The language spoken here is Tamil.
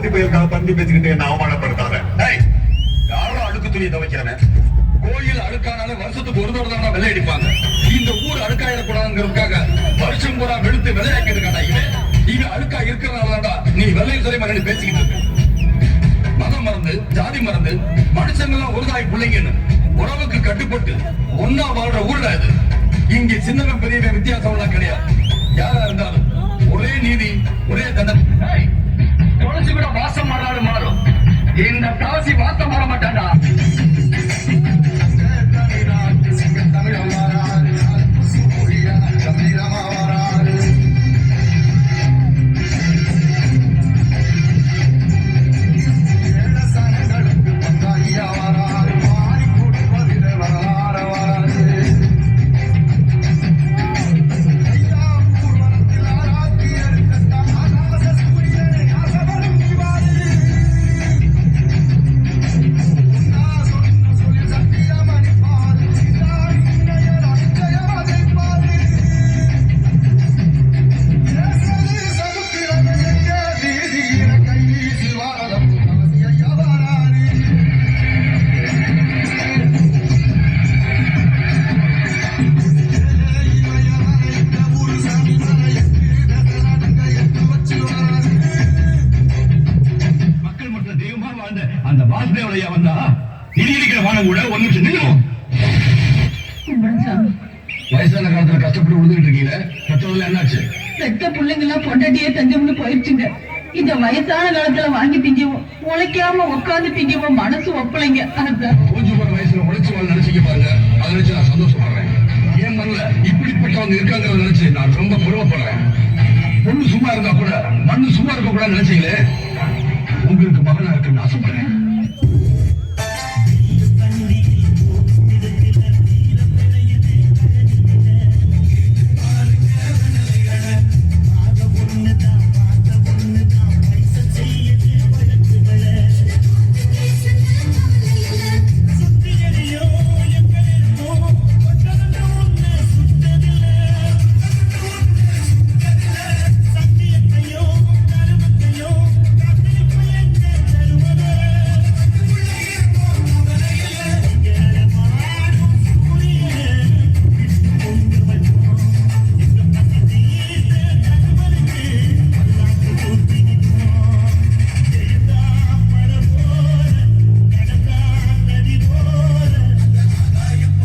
செவத்தி பயிலுக்காக பந்தி பேசிக்கிட்டு என்ன அவமானப்படுத்தாத. யாரும் அழுக்கு துணியை துவைக்கிறவன் கோயில் அழுக்கானாலும் வருஷத்துக்கு ஒரு தடவை தான் வெள்ளை அடிப்பாங்க. இந்த ஊர் அழுக்காயிடக்கூடாதுங்கிறதுக்காக வருஷம் பூரா வெளுத்து வெள்ளையாக்கிட்டு இவன் அழுக்கா இருக்கிறனாலடா நீ வெள்ளை துறை மரணி பேசிக்கிட்டு இருக்க. மதம் மறந்து ஜாதி மறந்து மனுஷங்கெல்லாம் ஒரு தாய் பிள்ளைங்கன்னு உறவுக்கு கட்டுப்பட்டு ஒன்னா வாழ்ற ஊர்ல இது. இங்க சின்னவன் பெரியவன் வித்தியாசம் எல்லாம் கிடையாது. யாரா இருந்தாலும் ஒரே நீதி ஒரே தண்டனை. தொலைச்சு விட வாசம் மாறாலும் மாறும். இந்த தாசி வாசம் மாற மாட்டாண்டா. அந்த வாசுதேவலையா வந்தா இடி இருக்கிற வானம் கூட ஒரு நிமிஷம் நின்னும். வயசான காலத்துல கஷ்டப்பட்டு விழுந்துட்டு இருக்கீங்க. கஷ்டம் என்னாச்சு? பெத்த பிள்ளைங்க எல்லாம் பொண்டாட்டியே தஞ்சம்னு போயிடுச்சுங்க. இந்த வயசான காலத்துல வாங்கி திங்கவும் உழைக்காம உட்காந்து திங்கவும் மனசு ஒப்பளைங்க. கொஞ்சம் போற வயசுல உழைச்சு வாழ் நினைச்சிக்க பாருங்க. அதை நினைச்சு நான் சந்தோஷப்படுறேன். ஏன் மண்ணுல இப்படிப்பட்டவங்க இருக்காங்கிறத நினைச்சு நான் ரொம்ப பெருமைப்படுறேன். பொண்ணு சும்மா இருந்தா கூட மண்ணு சும்மா இருக்க கூட நினைச்சீங்களே. உங்களுக்கு மகனா இருக்குன்னு ஆசைப்படுறேன்.